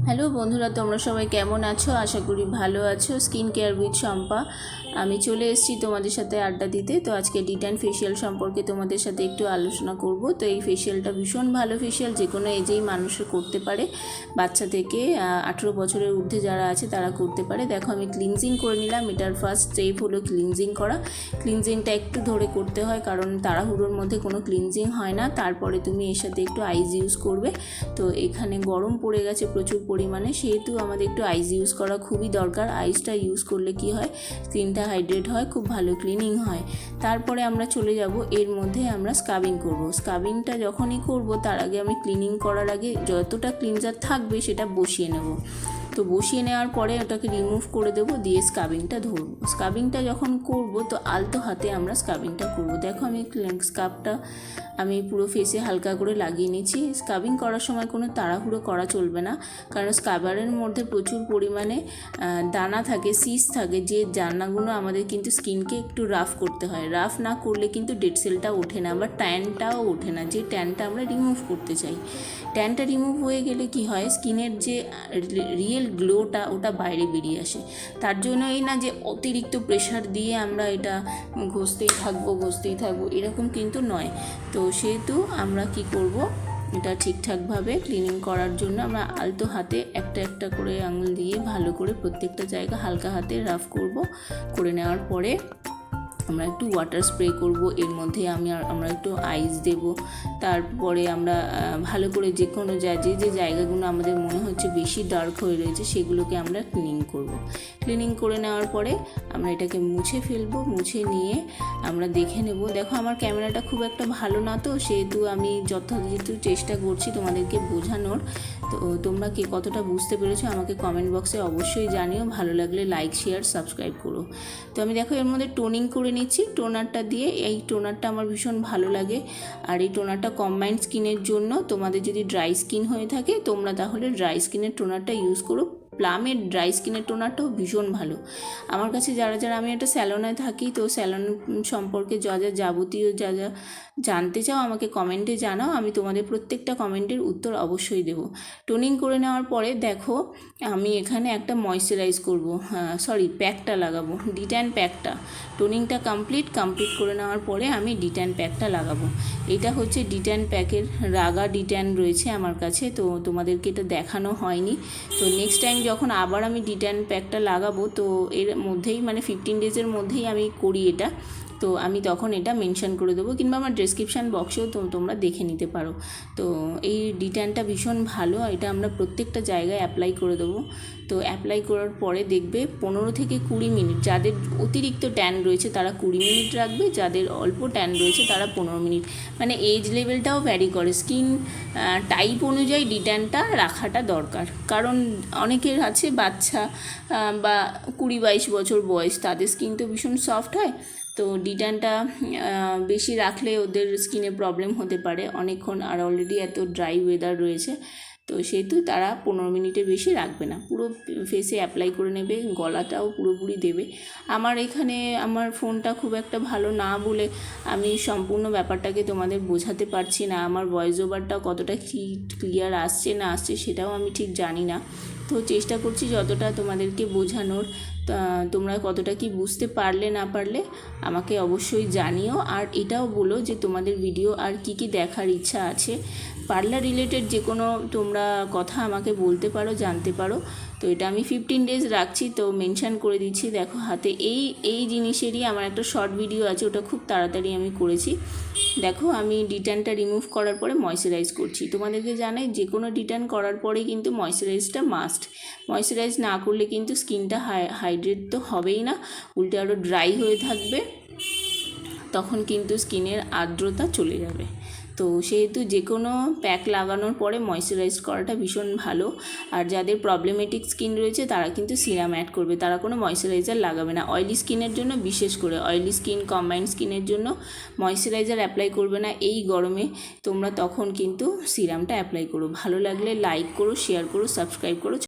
Hello বন্ধুরা, তোমরা সবাই কেমন আছো? আশা করি ভালো আছো। স্কিন কেয়ার উইথ শম্পা আমি চলে এসেছি তোমাদের সাথে আড্ডা দিতে। তো আজকে ডিট্যান ফেশিয়াল সম্পর্কে তোমাদের সাথে একটু আলোচনা করব। তো এই ফেশিয়ালটা ভীষণ ভালো ফেশিয়াল, যে কোনো এজেই মানুষের করতে পারে, বাচ্চা থেকে 18 বছরের ঊর্ধ্বে যারা আছে তারা করতে পারে। দেখো আমি ক্লিনজিং করে নিলাম। এটার ফার্স্ট স্টেপ হলো ক্লিনজিং করা। ক্লিনজিংটা একটু ধরে করতে হয়, কারণ তাড়াহুড়োর মধ্যে কোনো ক্লিনজিং হয় না। তারপরে তুমি এর সাথে একটু আইস ইউজ করবে। তো এখানে গরম পড়ে গেছে প্রচুর পরিমাণে, সেহেতু আমাদের একটু আইস ইউজ করা খুবই দরকার। আইসটা ইউজ করলে কি হয়, স্কিনটা হাইড্রেট হয়, খুব ভালো ক্লিনিং হয়। তারপরে আমরা চলে যাব এর মধ্যে আমরা স্ক্রাবিং করব। স্ক্রাবিংটা যখনই করব তার আগে আমি ক্লিনিং করার আগে যতটা ক্লিনজার থাকবে সেটা বসিয়ে নেব। তো বসিয়ে নেওয়ার পরে ওটাকে রিমুভ করে দেবো, দিয়ে স্ক্রাবিংটা ধরবো। স্ক্রাবিংটা যখন করব তো আলতো হাতে আমরা স্ক্রাবিংটা করব। দেখো আমি স্ক্রাবটা আমি পুরো ফেসে হালকা করে লাগিয়ে নিচ্ছি। স্ক্রাবিং করার সময় কোনো তাড়াহুড়ো করা চলবে না, কারণ স্ক্রাবারের মধ্যে প্রচুর পরিমাণে দানা থাকে, সিস থাকে, যে দানাগুলো আমাদের কিন্তু স্কিনকে একটু রাফ করতে হয়। রাফ না করলে কিন্তু ডেড সেলটা ওঠে না, বা ট্যানটাও ওঠে না, যে ট্যানটা আমরা রিমুভ করতে চাই। ট্যানটা রিমুভ হয়ে গেলে কি হয়, স্কিনের যে রিয়েল গ্লোটা ওটা বাইরে বেরিয়ে আসে। তার জন্য এই না যে অতিরিক্ত প্রেশার দিয়ে আমরা এটা ঘষতেই থাকবো এরকম কিন্তু নয়। তো সেহেতু আমরা কি করব, এটা ঠিকঠাকভাবে ক্লিনিং করার জন্য আমরা আলতো হাতে একটা একটা করে আঙুল দিয়ে ভালো করে প্রত্যেকটা জায়গা হালকা হাতে রাফ করে নেওয়ার পরে আমরা একটু ওয়াটার স্প্রে করব। এর মধ্যে আমরা একটু আইস দেব। তারপরে আমরা ভালো করে যে কোনো যে জায়গাগুলো আমাদের মনে হচ্ছে বেশি ডার্ক হয়ে রয়েছে সেগুলোকে আমরা ক্লিনিং করব। ক্লিনিং করে নেওয়ার পরে আমরা এটাকে মুছে ফেলবো। মুছে নিয়ে আমরা দেখে নেব। দেখো আমার ক্যামেরাটা খুব একটা ভালো না, তো সেহেতু আমি যথাযথ চেষ্টা করছি তোমাদেরকে বোঝানোর। তো তোমরা কে কতটা বুঝতে পেরেছো আমাকে কমেন্ট বক্সে অবশ্যই জানিও। ভালো লাগলে লাইক, শেয়ার, সাবস্ক্রাইব করো। তো আমি দেখো এর মধ্যে টোনিং করে নিচ্ছি টোনারটা দিয়ে। এই টোনারটা আমার ভীষণ ভালো লাগে, আর এই টোনারটা কম্বাইন্ড স্কিনের জন্য। তোমাদের যদি ড্রাই স্কিন হয়ে থাকে তোমরা তাহলে ড্রাই স্কিনের টোনারটা ইউজ করো। প্লামের ড্রাই স্কিনের টোনারটাও ভীষণ ভালো। আমার কাছে যারা আমি একটা স্যালনে থাকি, তো স্যালন সম্পর্কে যাবতীয় যা জানতে চাও আমাকে কমেন্টে জানাও, আমি তোমাদের প্রত্যেকটা কমেন্টের উত্তর অবশ্যই দেবো। টোনিং করে নেওয়ার পরে দেখো আমি এখানে একটা ময়শ্চারাইজ করবো, প্যাকটা লাগাবো, ডিট্যান প্যাকটা। টোনিংটা কমপ্লিট করে নেওয়ার পরে আমি ডিট্যান প্যাকটা লাগাবো। এটা হচ্ছে ডিট্যান প্যাকের রাগা ডিট্যান রয়েছে আমার কাছে, তো তোমাদেরকে এটা দেখানো হয়নি। তো নেক্সট টাইম যখন আবার আমি ডিট্যান প্যাকটা লাগাবো, তো এর মধ্যেই মানে 15 ডেজের মধ্যেই আমি করি এটা। তো আমি তখন এটা মেনশন করে দেবো, কিংবা আমার ডেসক্রিপশান বক্সেও তোমরা দেখে নিতে পারো। তো এই ডিট্যানটা ভীষণ ভালো, এটা আমরা প্রত্যেকটা জায়গায় অ্যাপ্লাই করে দেবো। তো অ্যাপ্লাই করার পরে দেখবে 15 থেকে 20 মিনিট, যাদের অতিরিক্ত ট্যান রয়েছে তারা 20 মিনিট রাখবে, যাদের অল্প ট্যান রয়েছে তারা 15 মিনিট। মানে এজ লেভেলটাও ভ্যারি করে, স্কিন টাইপ অনুযায়ী ডিট্যানটা রাখাটা দরকার। কারণ অনেকের আছে বাচ্চা বা 20-22 বছর বয়স, তাদের স্কিন তো ভীষণ সফট হয়। তো ডিট্যানটা বেশি রাখলে ওদের স্কিনে প্রবলেম হতে পারে অনেকক্ষণ, আর অলরেডি এত ড্রাই ওয়েদার রয়েছে। তো সেহেতু তারা 15 মিনিটের বেশি রাখবে না, পুরো ফেসে অ্যাপ্লাই করে নেবে, গলাটাও পুরোপুরি দেবে। আমার এখানে আমার ফোনটা খুব একটা ভালো না বলে আমি সম্পূর্ণ ব্যাপারটাকে তোমাদের বোঝাতে পারছি না। আমার ভয়েস ওভারটাও কতটা ক্লিয়ার আসছে না আসছে সেটাও আমি ঠিক জানি না। তো চেষ্টা করছি যতটা তোমাদেরকে বোঝানোর। তোমরা কতটা কি বুঝতে পারলে না পারলে আমাকে অবশ্যই জানিও। আর এটাও বলো যে তোমাদের ভিডিও আর কি দেখার ইচ্ছা আছে। পার্লার রিলেটেড যে কোনো তোমরা কথা আমাকে বলতে পারো, জানতে পারো। তো এটা আমি 15 ডেজ রাখছি, তো মেনশান করে দিচ্ছি। দেখো হাতে এই জিনিসেরই আমার একটা শর্ট ভিডিও আছে, ওটা খুব তাড়াতাড়ি আমি করেছি। দেখো আমি ডিট্যানটা রিমুভ করার পরে ময়শ্চারাইজ করছি। তোমাদেরকে জানাই যে কোনো ডিট্যান করার পরে কিন্তু ময়শ্চারাইজটা মাস্ট। ময়শ্চারাইজ না করলে কিন্তু স্কিনটা হাইড্রেট তো হবেই না, উল্টে আরও ড্রাই হয়ে থাকবে, তখন কিন্তু স্কিনের আর্দ্রতা চলে যাবে। তো সেহেতু যে কোনো প্যাক লাগানোর পরে ময়শ্চারাইজ করাটা ভীষণ ভালো। আর যাদের প্রবলেমেটিক স্কিন রয়েছে তারা কিন্তু সিরাম অ্যাড করবে, তারা কোনো ময়শ্চারাইজার লাগাবে না। অয়েলি স্কিনের জন্য বিশেষ করে, অয়েলি স্কিন, কম্বাইন্ড স্কিনের জন্য ময়শ্চারাইজার অ্যাপ্লাই করবে না এই গরমে। তোমরা তখন কিন্তু সিরামটা অ্যাপ্লাই করো। ভালো লাগলে লাইক করো, শেয়ার করো, সাবস্ক্রাইব করো।